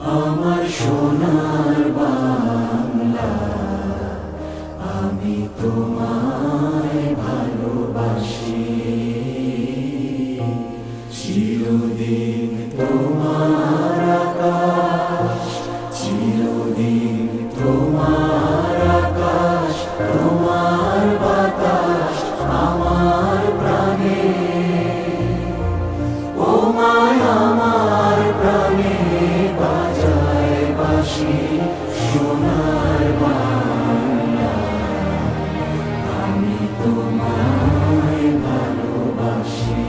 আমার সোনার বাংলা, আমি তোমায় ভালোবাসি। চিরদিন তোমার আকাশ, চিরদিন তোমার আকাশ, তোমার বাতাস আমার প্রাণে। ও মায় আমার প্রাণে বাজায় বাঁশি সোনার বাংলা, আমি তোমায় ভালোবাসি।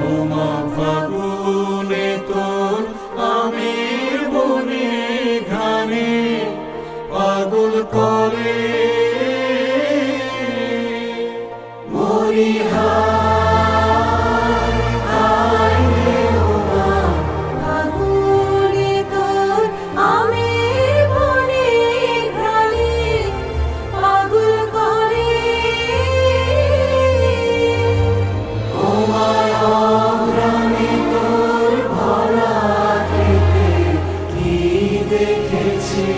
ও মা ফাগুনে তোর আমের বনে ঘানে পাগল করে মরি হায় হায় রে। ও মা ফাগুনে তোর আমের বনে ঘ্রাণে পাগল করে। ও মা অঘ্রাণে তোর ভরা খেতে কি দেখেছি,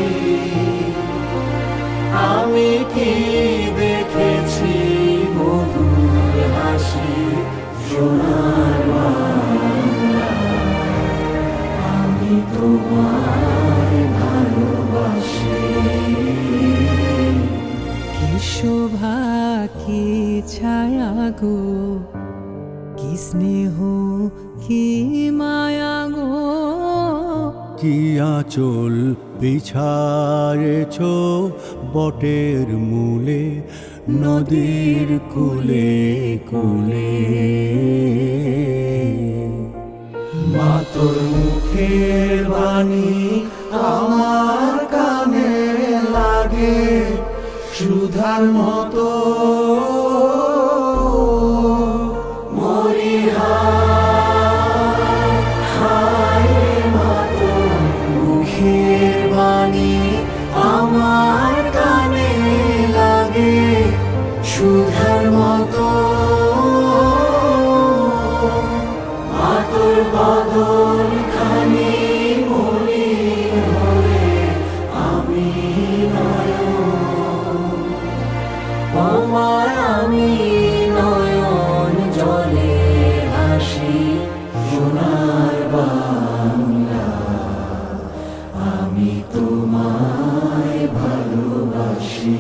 আমি কি দেখেছি মধুর হাসি সোনার বাংলা, আমি তোমায় ভালোবাসি। কি শোভা কি ছায়া গো, কি স্নেহ কি মায়া গো, কি আঁচল বিছায়েছ বটের মূলে, নদীর কূলে কূলে। মা তোর মুখের বাণী আমার কানে লাগে সুধার মতো, মরি হায় হায় রে। মা তোর মুখের বাণী আমার কানে লাগে সুধার মতো, মা তোর বদন খানি মলিন হলে আমি নয়ন, ও মা আমি নয়ন জলে ভাসি সোনার বাংলা, আমি তোমায় ভালোবাসি।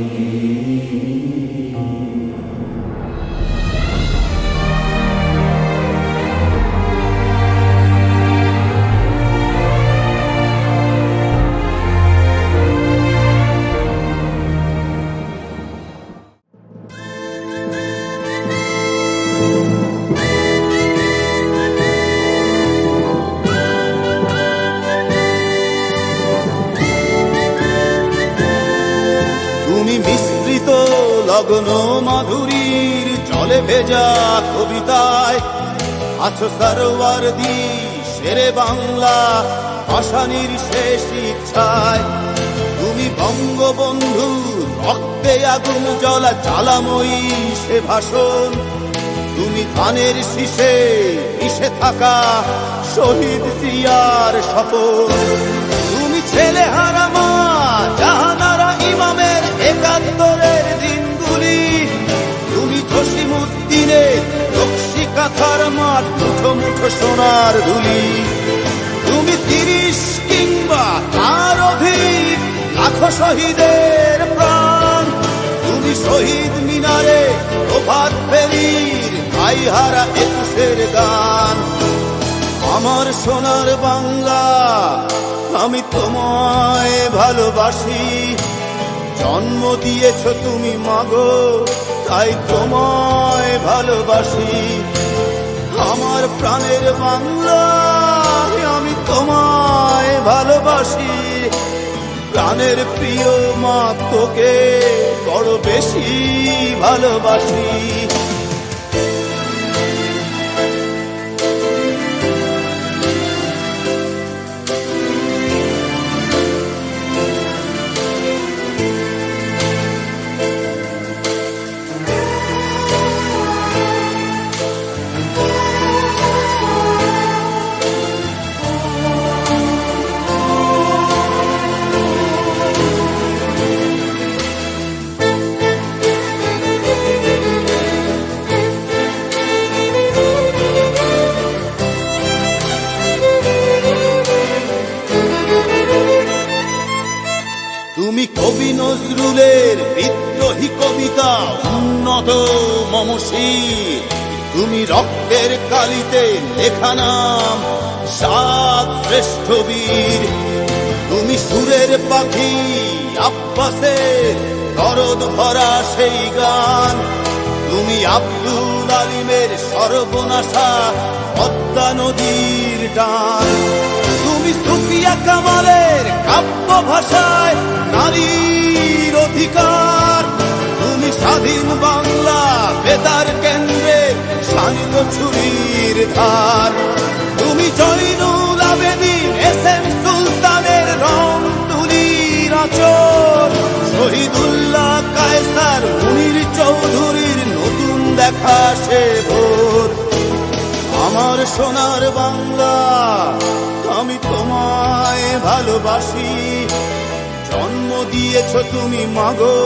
তুমি মিশ্রিত লগ্ন মাধুরীর জলে ভেজা কবিতায় আছো সরোয়ারদি শেরে বাংলা ভাষানির শেষ ইচ্ছায়। তুমি বঙ্গবন্ধু রক্তে আগুন জ্বলা জ্বালাময়ী সে ভাষণ, তুমি ধানের শীষে মিশে থাকা শহীদ জিয়ার শপথ। তুমি ছেলে হারা মা জাহানারা ইমামের একাত্তরের দিনগুলি, তুমি জসিমউদ্দিনের নকশি কাঁথার মাঠ মুঠো মুঠো সোনার ধুলি। তুমি 30 কিংবা তার অধিক লাখো শহীদের প্রাণ, তুমি শহীদ মিনারে প্রভাত ফেরির ভাইহারা 21-এর গান। আমার সোনার বাংলা, আমি তোমায় ভালোবাসি। জন্ম দিয়েছ তুমি মাগো, তাই তোমায় ভালোবাসি। আমার প্রাণের বাংলা, আমি তোমায় ভালোবাসি। প্রাণের প্রিয় মা তোকে বড় বেশি ভালোবাসি। নজরুলের বিদ্রোহী কবিতা উন্নত মমশীর, তুমি রক্তের কালিতে লেখা নাম সাত শ্রেষ্ঠ বীর। তুমি সুরের পাখি আব্বাসের দরদ ভরা সেই গান, তুমি আব্দুল আলিমের সর্বনাশা পদ্মা নদীর টান। তুমি সুফিয়া কামালের কাব্য ভাষায় নারীর অধিকার, তুমি স্বাধীন বাংলা বেতার কেন্দ্রে শানিত ছুরির ধার। তুমি জয়নুল আবেদিন এস এম সুলতানের রং তুলির আঁচল, শহীদুল্লাহ কায়সার মুনির চৌধুরীর নতুন দেখা সে ভোর। আমার সোনার বাংলা আমি তোমায় ভালোবাসি, জন্ম দিয়েছ তুমি মাগো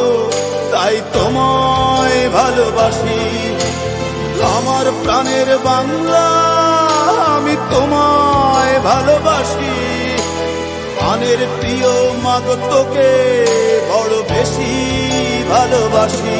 তাই তোমায় ভালোবাসি। আমার প্রাণের বাংলা আমি তোমায় ভালোবাসি, প্রাণের প্রিয় মাগো তোকে বড় বেশি ভালোবাসি।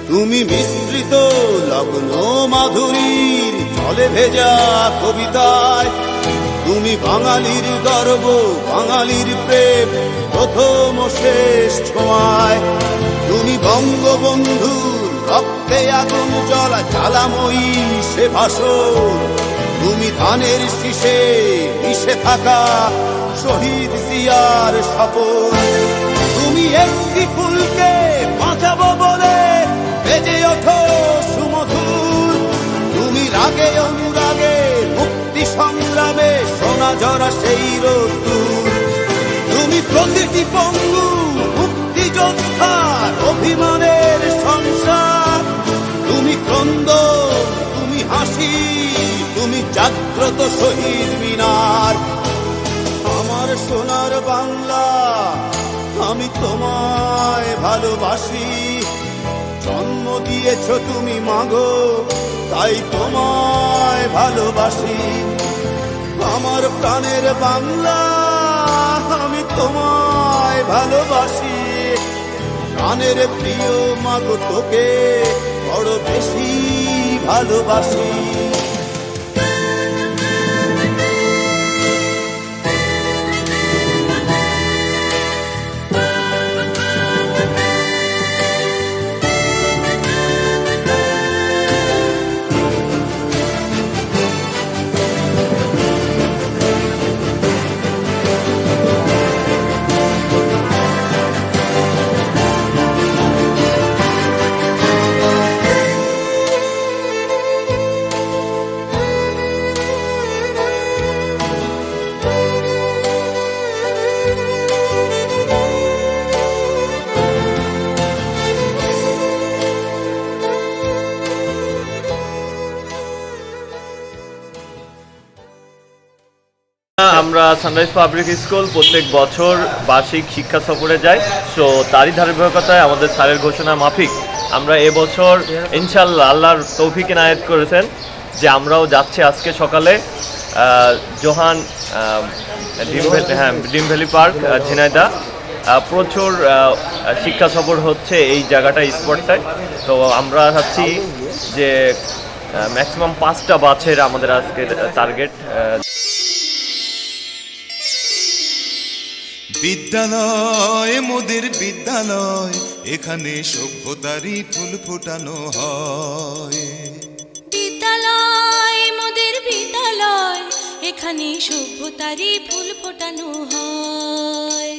তুমি মিশ্রিত লগ্ন মাধুরীর জলে ভেজা কবিতায়, তুমি বাঙালির গর্ব বাঙালির প্রেম প্রথম ও শেষ ছোঁয়ায়। তুমি বঙ্গবন্ধুর রক্তে আগুন জ্বলা জ্বালাময়ী সে ভাষণ, তুমি ধানের শীষে মিশে থাকা শহীদ জিয়ার শপথ। তুমি একটি ফুলকে বাঁচাবো বলে বেজে ওঠো সুমধুর, তুমি রাগে অনুরাগে মুক্তি সংগ্রামে সোনা ঝরা সেই রোদ্দুর। তুমি প্রতিটি পঙ্গু মুক্তিযোদ্ধার অভিমানের সংসার, তুমি ক্রন্দন তুমি হাসি তুমি জাগ্রত শহীদ মিনার। আমার সোনার বাংলা আমি তোমায় ভালোবাসি, জন্ম দিয়েছ তুমি মাগো তাই তোমায় ভালোবাসি। আমার প্রাণের বাংলা আমি তোমায় ভালোবাসি, প্রাণের প্রিয় মাগো তোকে বড় বেশি ভালোবাসি। আমরা সানরাইজ পাবলিক স্কুল প্রত্যেক বছর বার্ষিক শিক্ষা সফরে যাই। সো তারই ধারাবাহিকতায় আমাদের স্যারের ঘোষণা মাফিক আমরা এবছর ইনশাল্লাহ আল্লাহর তৌফিক ইনায়েত করেছেন যে আমরাও যাচ্ছি আজকে সকালে জোহান ডিম ভ্যালি পার্ক ঝিনাইদহ। প্রচুর শিক্ষা সফর হচ্ছে এই জায়গাটা স্পটটায়। তো আমরা ভাবছি যে ম্যাক্সিমাম 5টা বাসের আমাদের আজকে টার্গেট। বিদ্যালয় মোদের বিদ্যালয়, এখানে সভ্যতারই ফুল ফোটানো হয়। বিদ্যালয় মোদের বিদ্যালয়, এখানে সভ্যতারই ফুল ফোটানো হয়।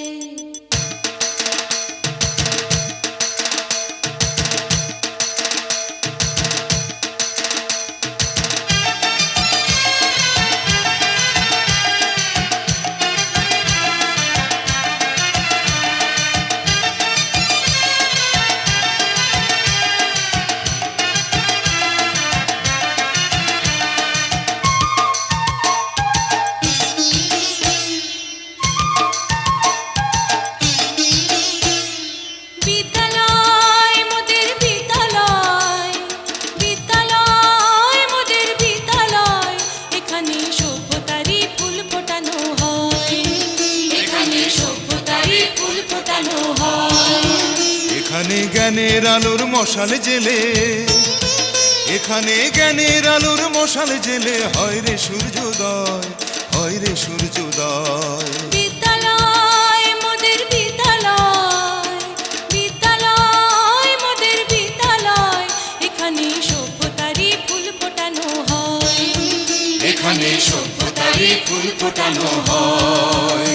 ফোটানো হয়। এখানে জ্ঞানের আলোর মশাল জেলে, এখানে জ্ঞানের আলোর মশাল জেলে হয় রে সূর্যোদয়, হয় রে সূর্যোদয়। বিদ্যালয় মোদের বিদ্যালয়, বিদ্যালয় মোদের বিদ্যালয়, এখানে সভ্যতারই ফুল ফোটানো হয়। এখানে সভ্যতারই ফুল ফোটানো হয়।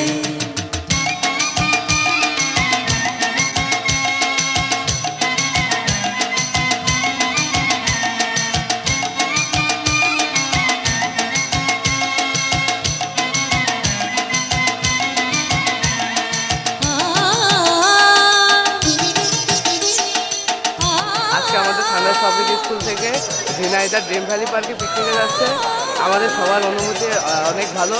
আজকে আমাদের সানরাইজ পাবলিক স্কুল থেকে ঝিনাইদহ ড্রিম ভ্যালি পার্কে পিকনিকে যাচ্ছে। আমাদের সবার অনুভূতি অনেক ভালো।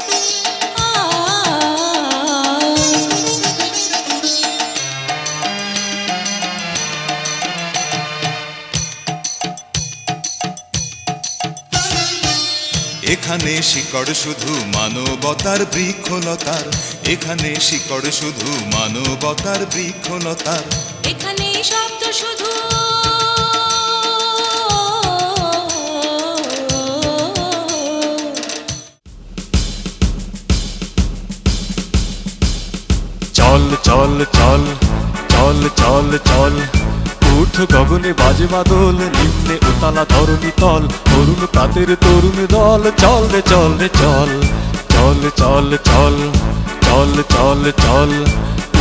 এখানে শিকড় শুধু মানবতার বৃক্ষলতার, এখানে শিকড় শুধু মানবতার বৃক্ষলতার। এখানে শব্দ শুধু চল চল চল চল চল চল, উঠ গগনে বাজে বাদল, নিম্নে উতালা ধরণী তল, তরুণ তাদের তরুণ দল, চল রে চল রে চল, চল চল চল চল চল চল,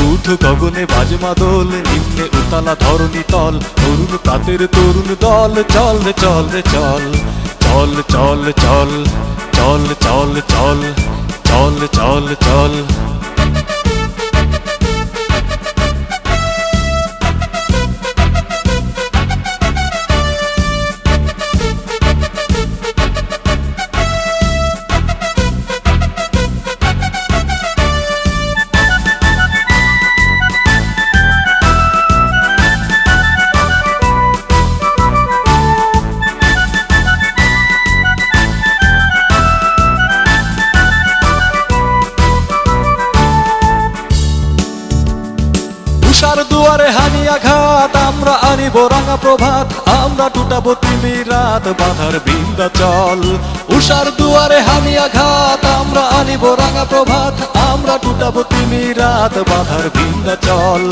উঠ গগনে বাজে বাদল, নিম্নে উতালা ধরণী তল, তরুণ তাদের তরুণ দল, চল রে চল রে চল, চল চল চল চল চল চল চল চল চল। উষার দুয়ারে হানি আঘাত, আমরা আনিব রাঙা প্রভাত, আমরা টুটাবো তিমি রাত, বাধার বিন্ধ্যাচল। উষার দুয়ারে হানি আঘাত, আমরা আনিব রাঙা প্রভাত, আমরা টুটাবো তিমি রাত, বাধার বিন্ধ্যাচল।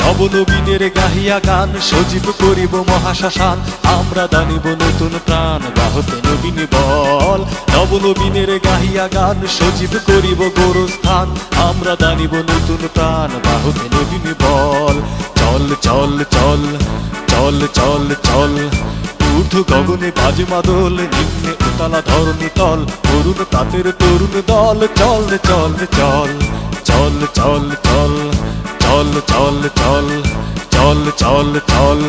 নবনবীনের গাহিয়া গান, সজীব করিব মহাশ্মশান, আমরা দানিব নতুন প্রাণ, বাহতে নবীন বল। নবনবীনের গাহিয়া গান, সজীব করিব গোরস্থান, আমরা দানিব নতুন প্রাণ, বাহতে নবীন বল। চল চল চল চল চল চল, ঊর্ধ্ব গগনে বাজে মাদল, নিম্নে উতালা ধরণী তল, তরুণ তাদের তরুণ দল, চল রে চল রে চল, চল চল চল চল চল চল চল চল চল।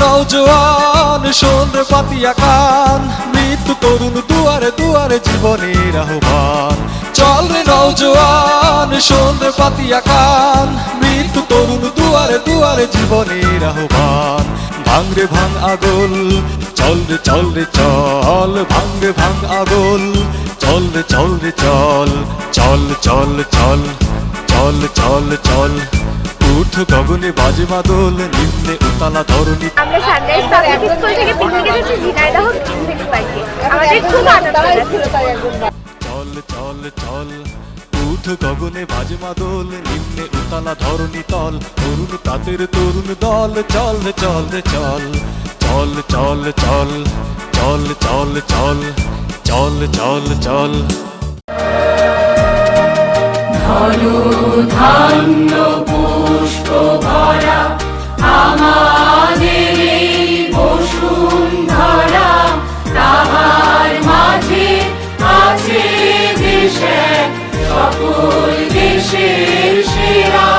নওজোয়ান শোন রে পাতিয়া কান, মৃত্যু তরুণ দুয়ারে দুয়ারে জীবনের আহ্বান। চল রে নওজোয়ান শোন রে পাতিয়া কান, মৃত্যু তরুণ দুয়ারে দুয়ারে জীবনের আহ্বান। ভাঙ রে ভাঙ আগল, চল রে চল রে চল, ভাঙ রে ভাঙ আগল, চল রে চল রে চল, চল চল চল চল চল চল, উঠ গগনে বাজে মাদল, নিম্নে উতালা ধরণী। আমরা সানরাইজ পাবলিক স্কুল থেকে পিকনিকে যাচ্ছি ঝিনাইদহ ড্রিম ভ্যালি পার্কে। আমাদের খুব আনন্দ লাগছে। চল চল চল, উঠ গগনে বাজে মাদল, নিম্নে উতালা ধরণী তল, তরুণ তাদের তরুণ দল, চল রে চল রে চল, চল চল চল চল চল চল চল চল চল। ধনু ধান্য পুষ্প ভরা আমাদের এই বসুন্ধরা, তাহার মাঝে আছে দেশ এক সকল দেশের সেরা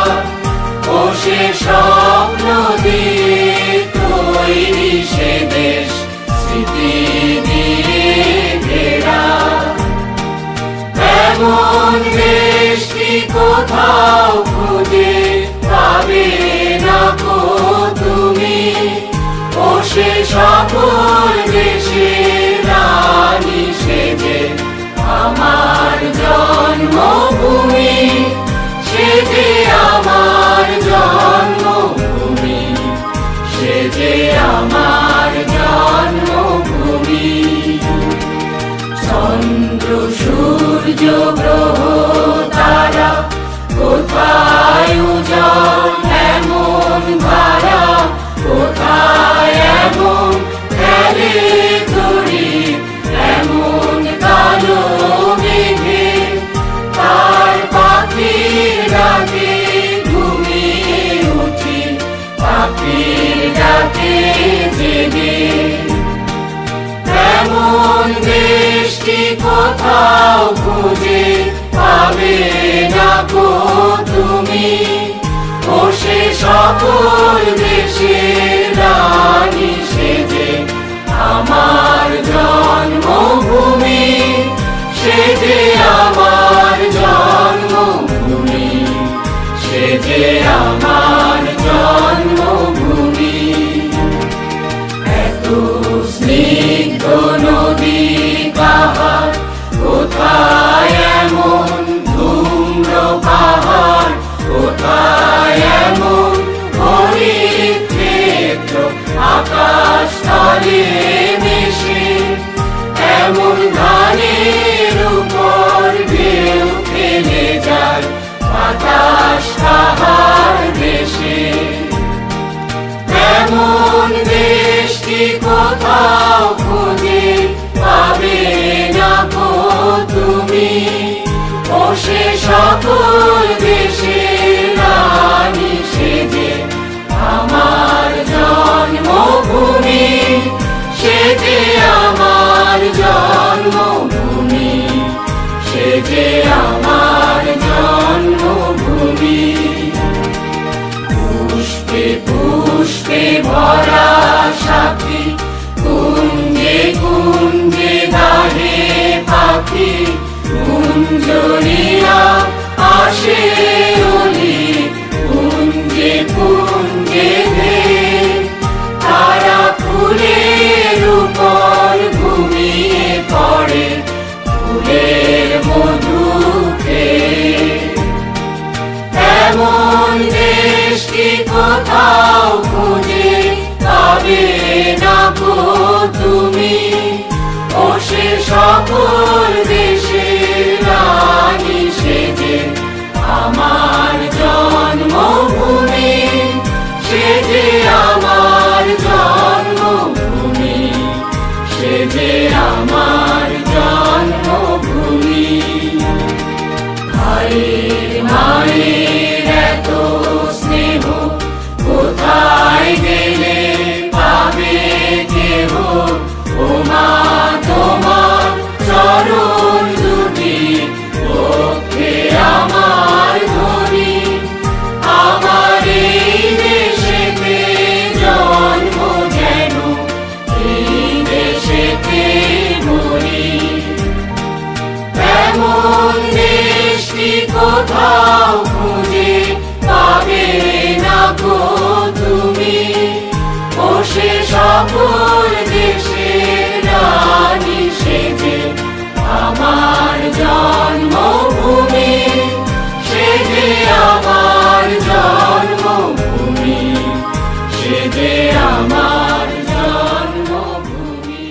ও সে স্বপ্ন দিয়ে তৈরি সে দেশ স্মৃতি দিয়ে ঘেরা এমন দেশটি কোথাও খুঁজে পাবে না কো তুমি ও সে সকল দেশের রানী সেজে আমার জন্মভূমি সেজে আমার জন্মভূমি সেজে আমার জন্মভূমি চন্দ্র সূর্য গ্রহ তারা কোথায় উজ্জ্বল এমন ধারা কোথায় এমন খেলে তরি এমন কালো মেঘে তার পাখির ডাকে ঘুমিয়ে উঠি পাখির ডাকে জেগে এমন দেশটি কোথাও খুঁজে পাবে না কো তুমি ও সে সকল দেশের রানী সেজে আমার জন্মভূমি সেজে আমার জন্মভূমি সেজে আমার জন্মভূমি এত স্নিগ্ধ নদী পাহাড় কোথায় এমন ধূম্র পাহাড় কোথায় এমন হরিত ক্ষেত্র আকাশ তলে মিশে এমন ধানের উপর ঢেউ ফেলে যায় বাতাস তাহার দেশে এমন দেশটি কোথাও খুঁজে পাবে না কো তুমি ও সে সকল দেশের রানী সেজে আমার জন্মভূমি সেজে আমার জন্মভূমি সেজে আমার জন্মভূমি পুষ্পে পুষ্পে ভরা সাথী কুঞ্জে কুঞ্জে গাহে পাখি কুঞ্জরিয়া আসে অলি কুঞ্জে কুঞ্জে ধে তারা ফুলের উপর ঘুমিয়ে পড়ে ফুলের মধু খেয়ে এমন দেশটি কোথাও খুঁজে পাবে না কো তুমি ও সে সকল দেশের রানী সেজে আমার জন্মভূমি সেজে আমার জন্মভূমি সেজে আমার জন্মভূমি ভাইয়ের মায়ের এত স্নেহ কোথায় গেলে পাবে কেহ ও মা তোমার চরণ দুটি পক্ষে আমার ধরি আমার এই দেশেতে জন্ম যেন এই দেশেতে মরি এমন দেশটি কোথাও খুঁজে পাবে না গো তুমি ও সে সকল দেশের রানী সেজে আমার জন্মভূমি সেজে আমার জন্মভূমি সেজে আমার জন্মভূমি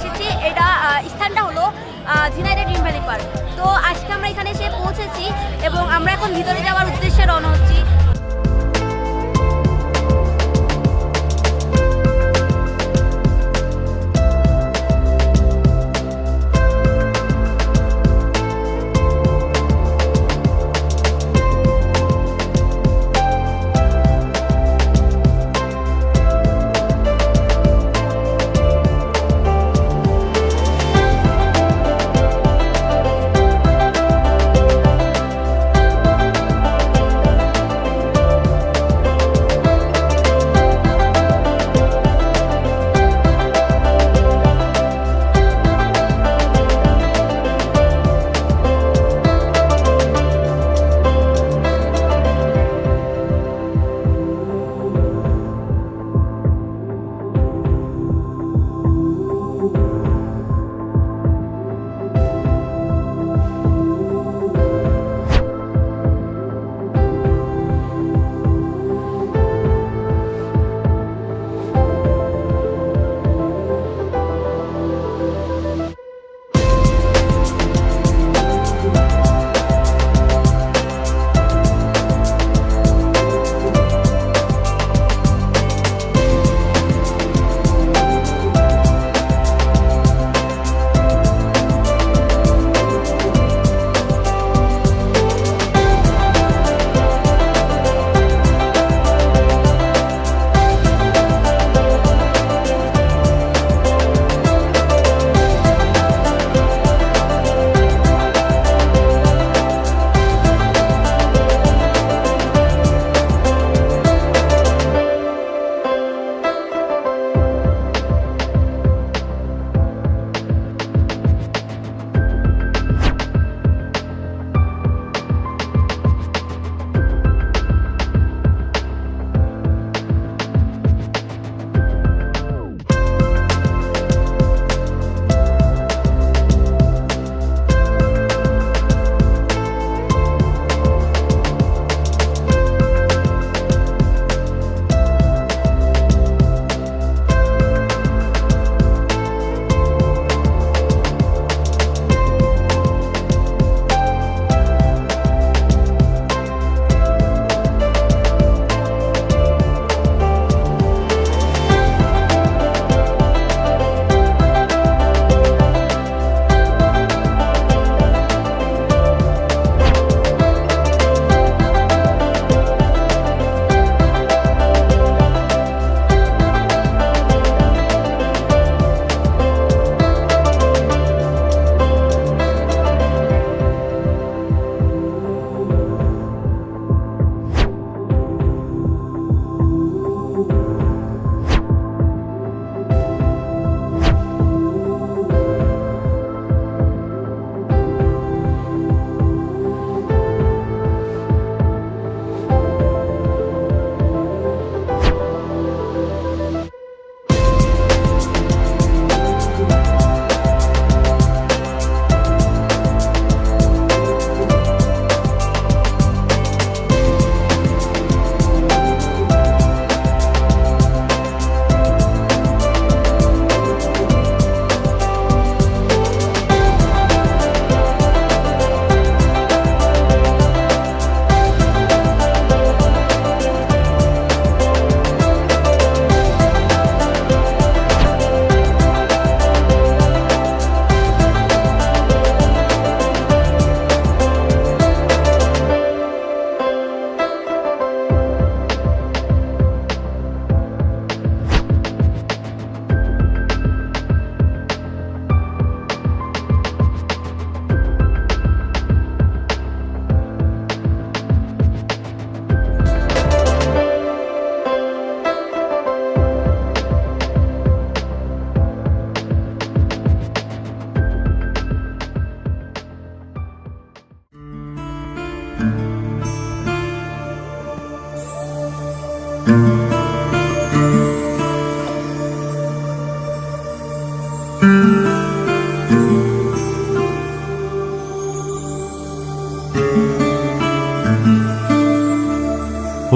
এসেছি। এটা স্থানটা হলো ঝিনাইদহ ড্রিম ভ্যালি পার্ক। তো আজকে আমরা এখানে এসে পৌঁছেছি এবং আমরা এখন ভিতরে যাওয়ার উদ্দেশ্যে রওনা হচ্ছি।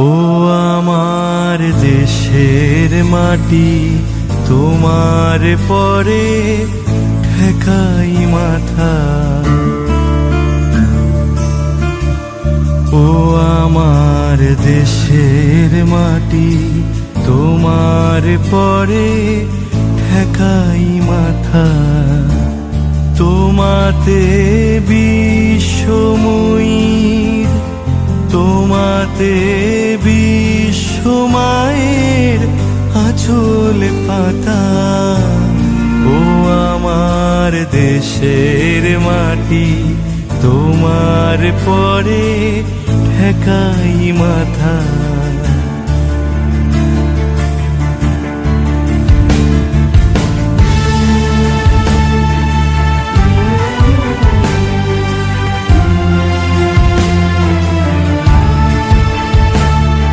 ও আমার দেশের মাটি তোমার পরে ঠেকাই মাথা। ও আমার দেশের মাটি, তোমার পরে ঠেকাই মাথা। তোমাতে বিশ্বময়ীর, তোমাতে বিশ্বমায়ের আঁচল পাতা। ও আমার দেশের মাটি, তোমার পরে ঠেকাই মাথা।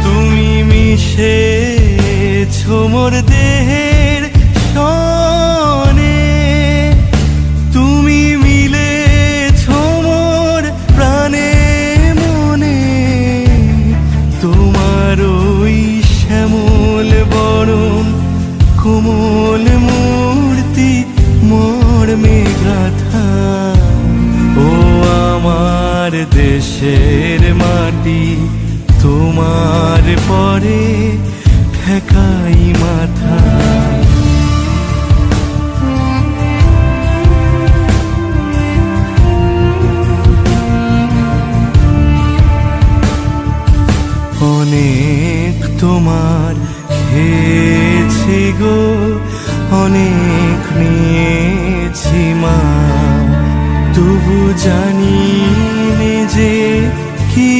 তুমি মিশেছো মোর দেহের সনে, তুমি মিলেছো মোর প্রাণে মনে। তোমার ওই শ্যামল বরণ কোমল মূর্তি মর্মে গাথা। ও আমার দেশের মাটি, তোমার পরে ঠেকাই মাথা। অনেক তোমার খেয়েছি গো, অনেক নিয়েছি মা। তবু জানি নে যে কি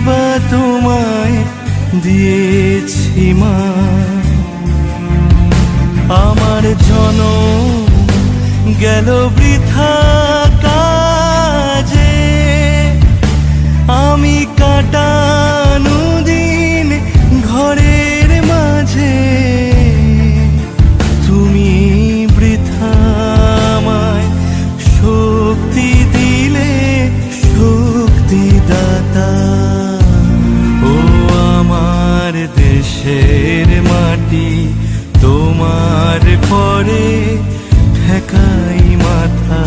বা তোমায় দিয়েছি মা। আমার জনম গেল বৃথা কাজে, আমি কাটানো দিন ঘরের মাঝে। তুমি বৃথা আমায় শক্তি দিলে, শক্তি দাতা। ও আমার দেশের মাটি, তোমার পরে ঠেকাই মাথা।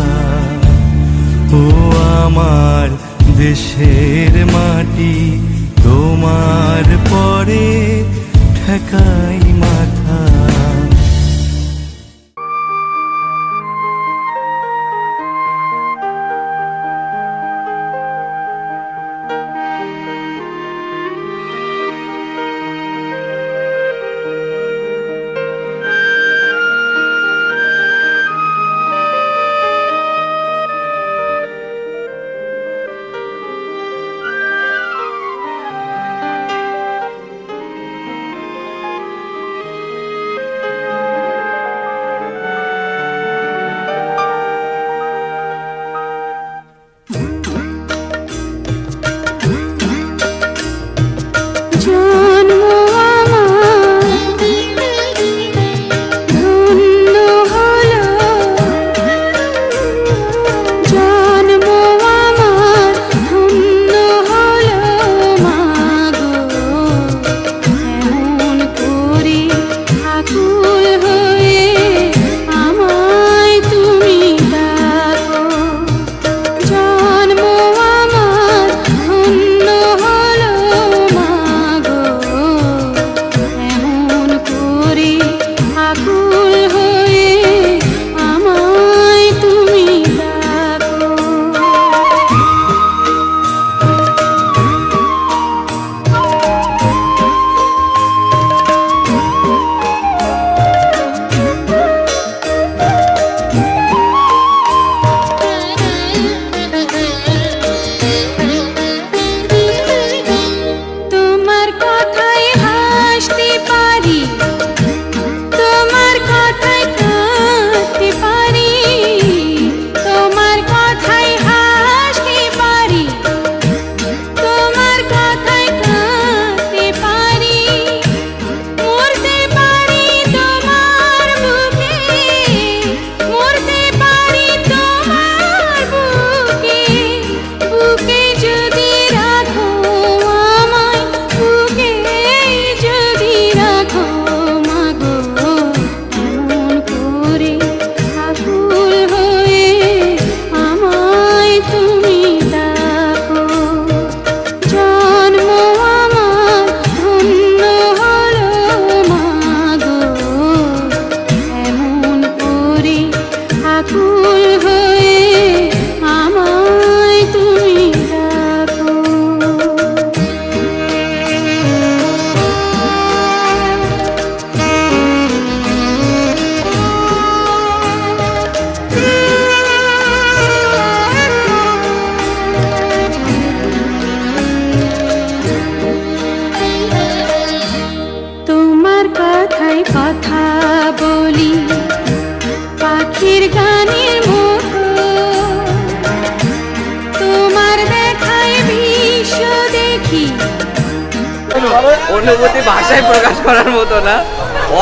অনুভূতি ভাষায় প্রকাশ করার মতো না,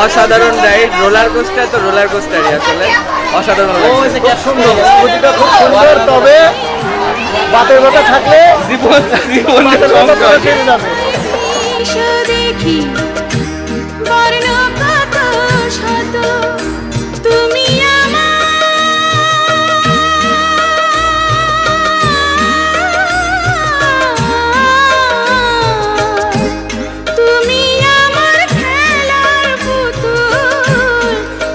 অসাধারণ রাইড। রোলার কোস্টার তো রোলার কোস্টারই, আসলে অসাধারণ লাগছে। অনুভূতিটা খুব সুন্দর, তবে বাতের ব্যথা থাকলে জীবনটা সংশয়। এসো দেখি বর্ণ কত শত, তুমি তুমি আমার খেলার পুতুল,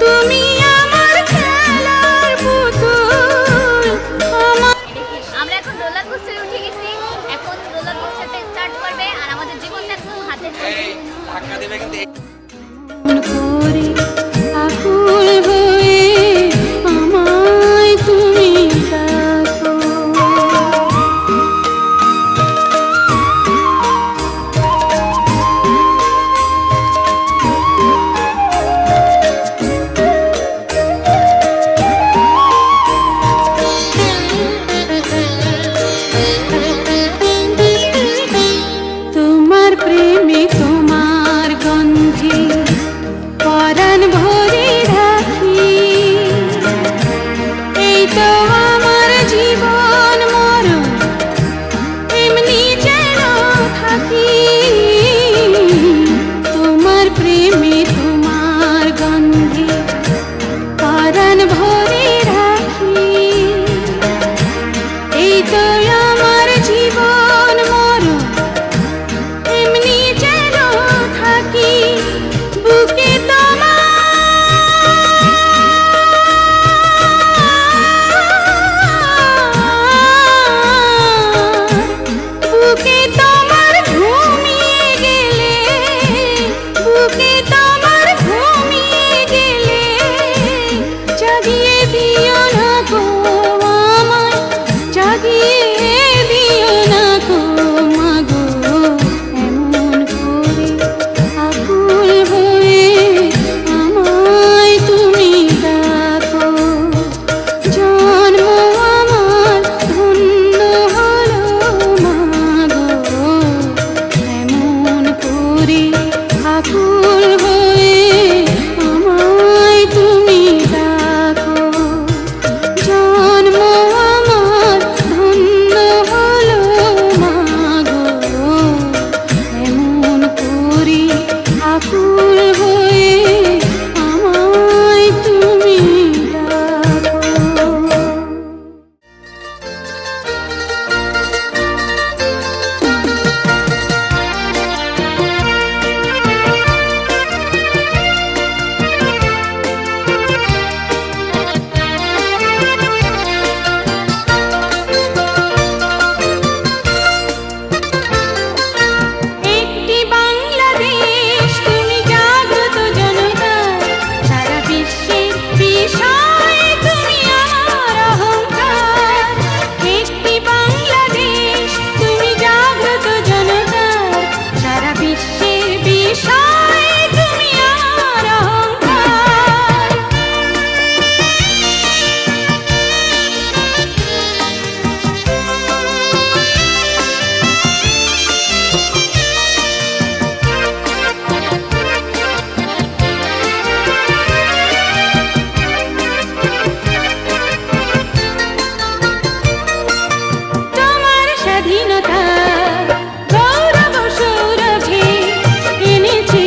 তুমি আমার খেলার পুতুল। আমরা এখন রোলার কোস্টারে উঠে গেছি। এখন রোলার কোস্টারটা স্টার্ট করবে আর আমাদের জীবনটা একদম হাতে ধাক্কা দেবে কিন্তু করে আকুল হয়ে আমায় তুমি ডাকো। তোমার প্রেমে তোমার গন্ধে পরাণ ভরে রাখি, এই তো আমার জীবন মরণ এমনি যেন থাকি। তোমার প্রেমে তোমার গন্ধে পরাণ ভরে রাখি, এই তো আমার জীবন মরণ এমনি যেন থাকি। বুকে বুকে তোমার ঘুমিয়ে গেলে, বুকে তোমার ঘুমিয়ে গেলে জাগিয়ে দিও না গো আমায়, জাগিয়ে দিও না গো মাগো। এমন করে আকুল হয়ে আমায় তুমি ডাকো, জন্ম আমার ধন্য হলো মাগো। এমন করে আকুল হয়ে আমায় তুমি ডাকো, জন্ম আমার ধন্য হলো মাগো। এমন করে আকুল হয়ে আমায় তুমি ডাকো। একটি বাংলাদেশ তুমি জাগ্রত জনতার, সারা বিশ্বের বিষয় তুমি আমার অহংকার। একটি বাংলাদেশ তুমি জাগ্রত জনতার, সারা বিশ্বের বিষয় তুমি আমার অহংকার। তোমার স্বাধীনতা গৌরব সৌরভে এনেছে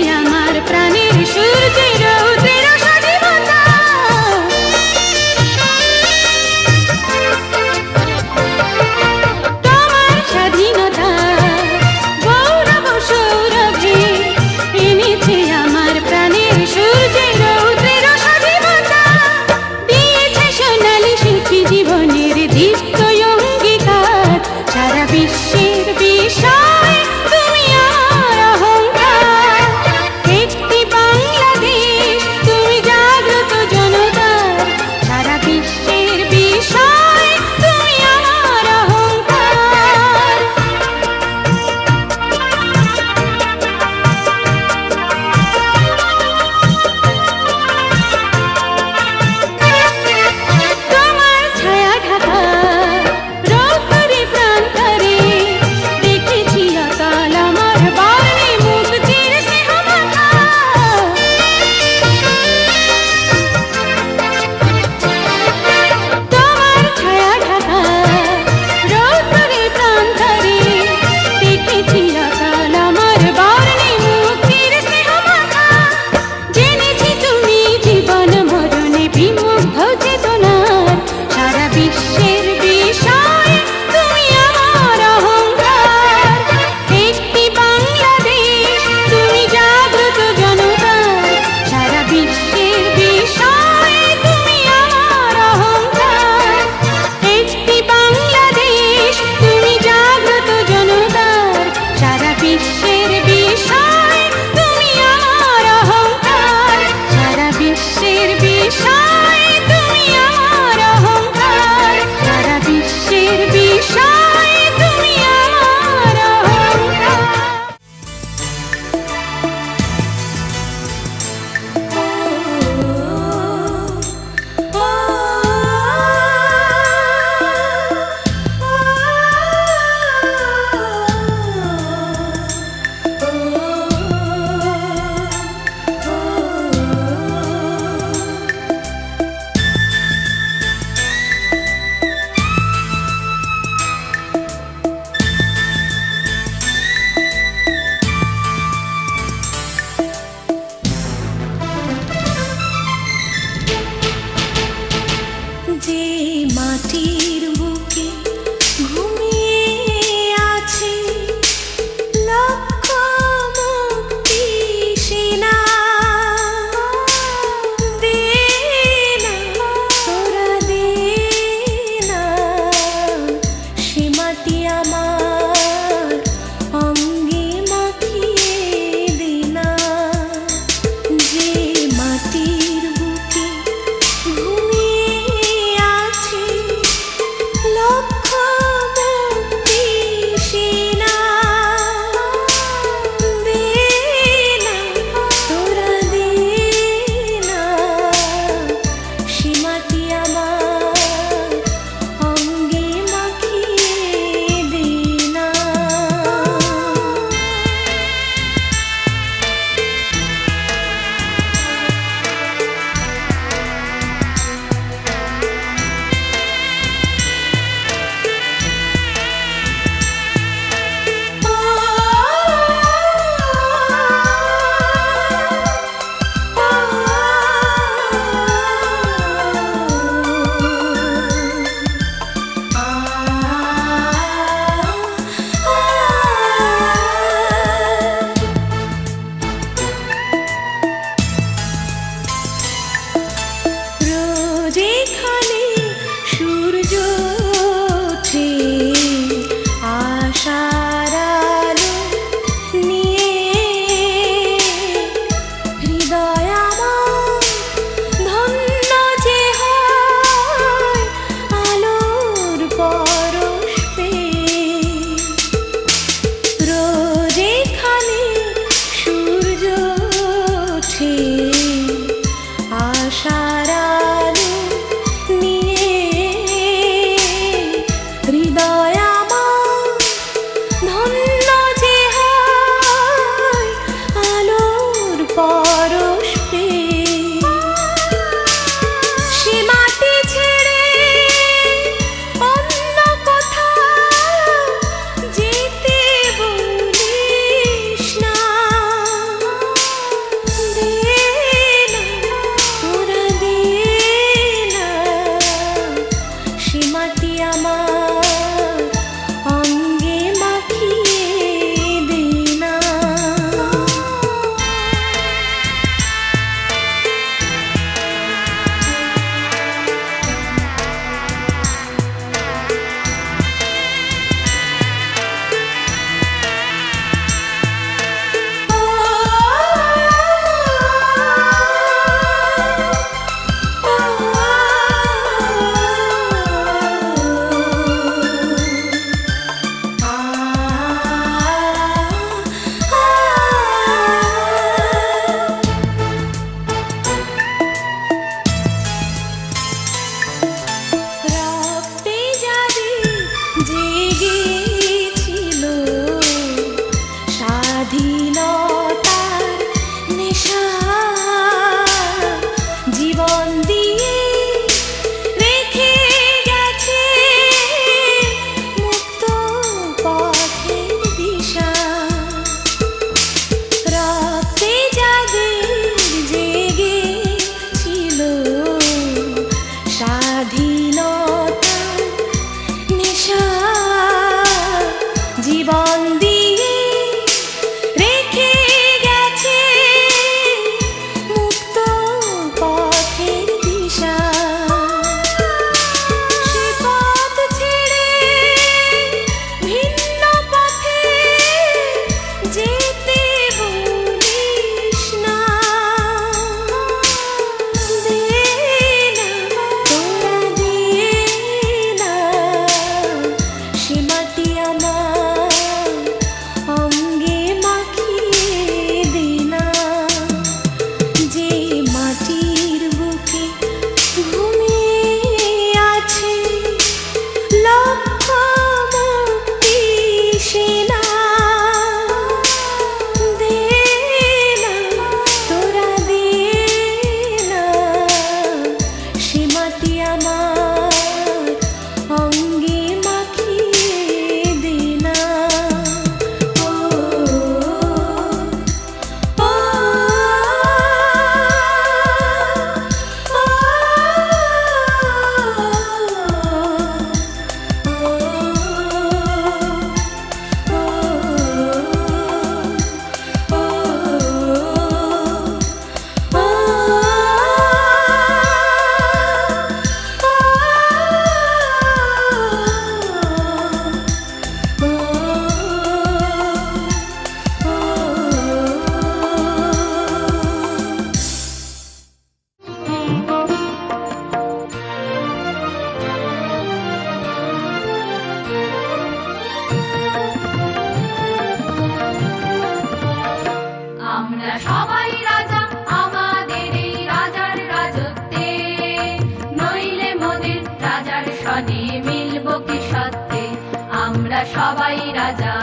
সবাই রাজা,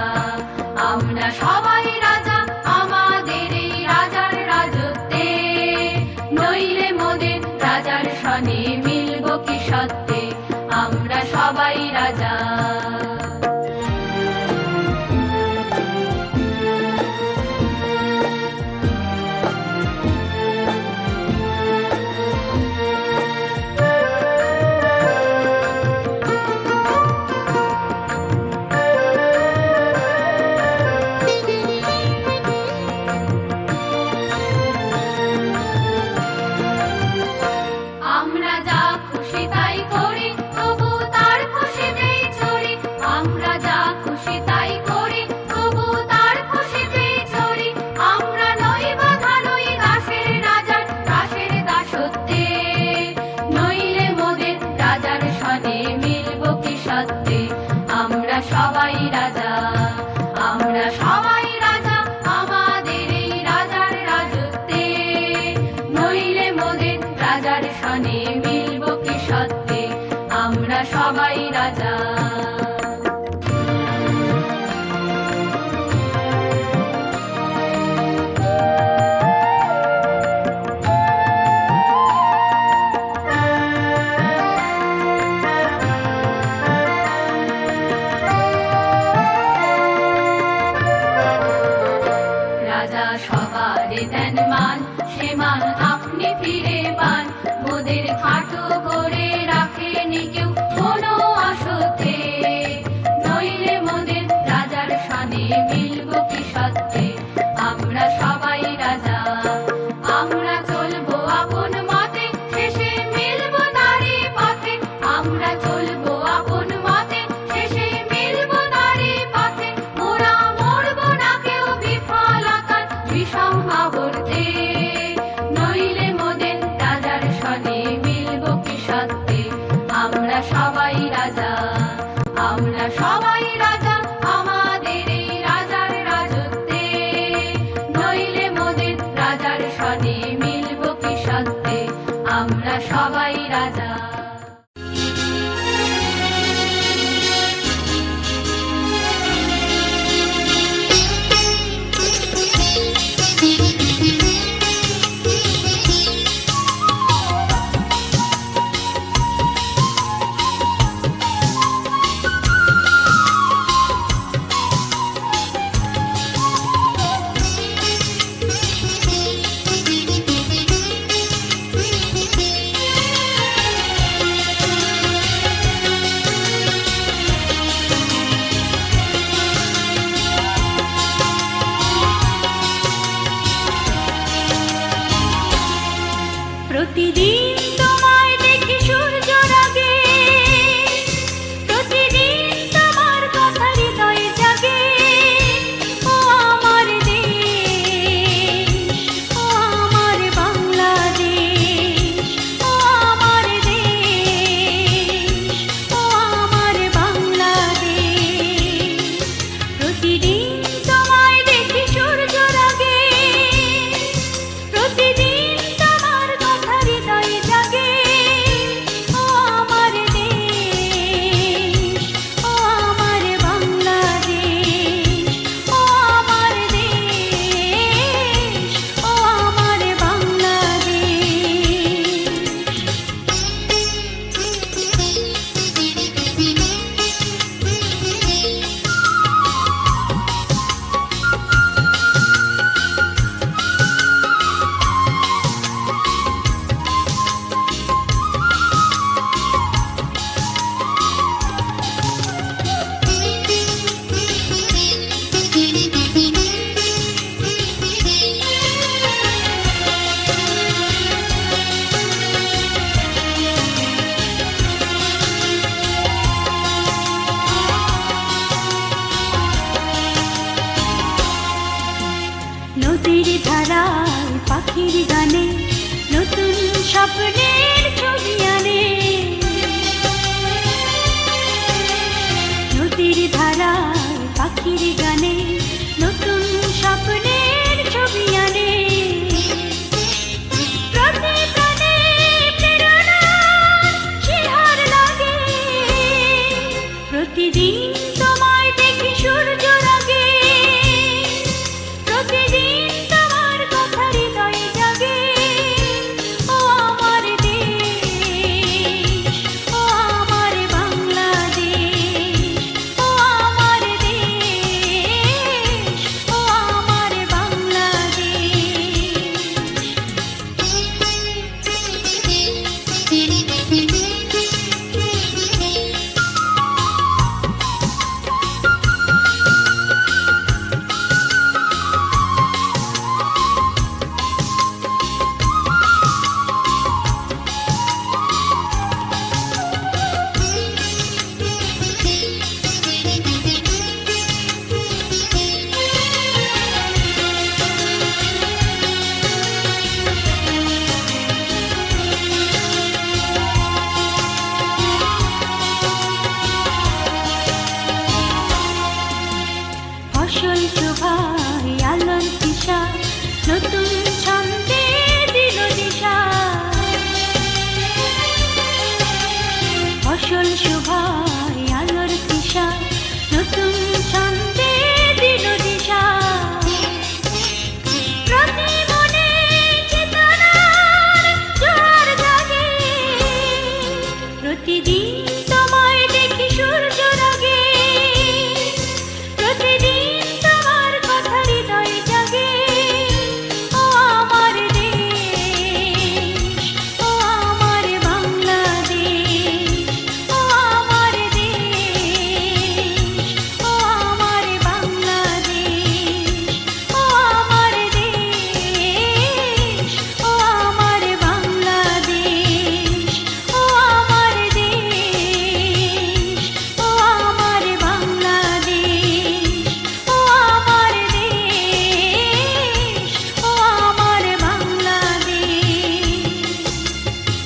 আমরা সবাই রাজা আমাদের এই রাজার রাজত্বে, নইলে মোদের রাজার সনে মিলব কি সত্যে, আমরা সবাই রাজা। আমরা যা খুশি তাই করি, তবু তার খুশিতেই চড়ি, আমরা যা খুশি তাই করি, তবু তার খুশিতেই চড়ি, আমরা নই বাধা নই দাসের রাজার দাসের দাসত্বে, নইলে মোদের রাজার সনে মিলব কি সত্যে, আমরা সবাই রাজা, আমরা সবাই রাজা আমাদের এই রাজার রাজত্বে, নইলে মোদের রাজার সনে মিলব কি সত্যে, আমরা সবাই রাজা। রাজা সবারে দেন মান, সে মান আপনি ফিরে পান, মোদের খাটো করে রাখেনি কেউ কোনো অসত্যে, নইলে মোদের রাজার সনে মিলব কি সত্যে, আমরা সবাই রাজা, আমরা চলবো আপন মতে, শেষে মিলব তারই পথে, আমরা চলবো আপন মতে, শেষে মিলব তারই পথে, মোরা মরব না কেউ বিফলতার বিষম আবর্তে, নইলে